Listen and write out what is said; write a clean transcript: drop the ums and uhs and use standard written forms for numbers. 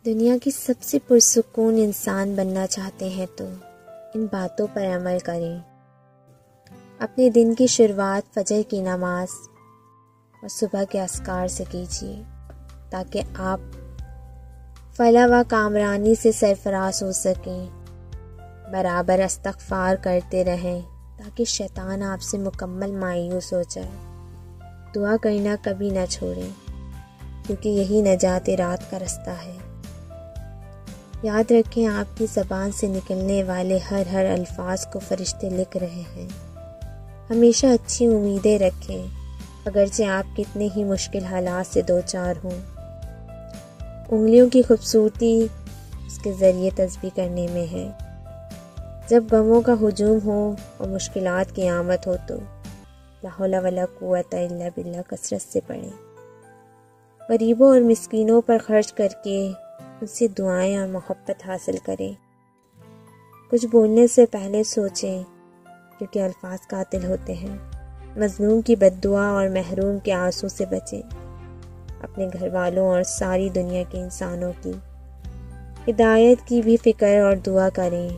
دنیا کی سب سے پرسکون انسان بننا چاہتے ہیں تو ان باتوں پر عمل کریں۔ اپنے دن کی شروعات فجر کی نماز اور صبح کے اذکار سے کیجیے تاکہ آپ فلاح و کامرانی سے سرفراز ہو سکیں۔ برابر استغفار کرتے رہیں تاکہ شیطان آپ سے مکمل مایوس ہو جائے۔ دعا کرنا کبھی نہ چھوڑیں کیونکہ یہی نجات رات کا رستہ ہے۔ یاد رکھیں آپ کی زبان سے نکلنے والے ہر الفاظ کو فرشتے لکھ رہے ہیں۔ ہمیشہ اچھی امیدیں رکھیں اگرچہ آپ کتنے ہی مشکل حالات سے دوچار ہوں۔ انگلیوں کی خوبصورتی اس کے ذریعے تسبیح کرنے میں ہے۔ جب غموں کا ہجوم ہو اور مشکلات کی آمد ہو تو لا حول ولا قوت الا باللہ کثرت سے پڑھیں۔ غریبوں اور مسکینوں پر خرچ کر کے ان سے دعائیں اور محبت حاصل کریں۔ کچھ بولنے سے پہلے سوچیں کیونکہ الفاظ قاتل ہوتے ہیں۔ مظلوم کی بد دعا اور محروم کے آنسو سے بچیں۔ اپنے گھر والوں اور ساری دنیا کے انسانوں کی ہدایت کی بھی فکر اور دعا کریں۔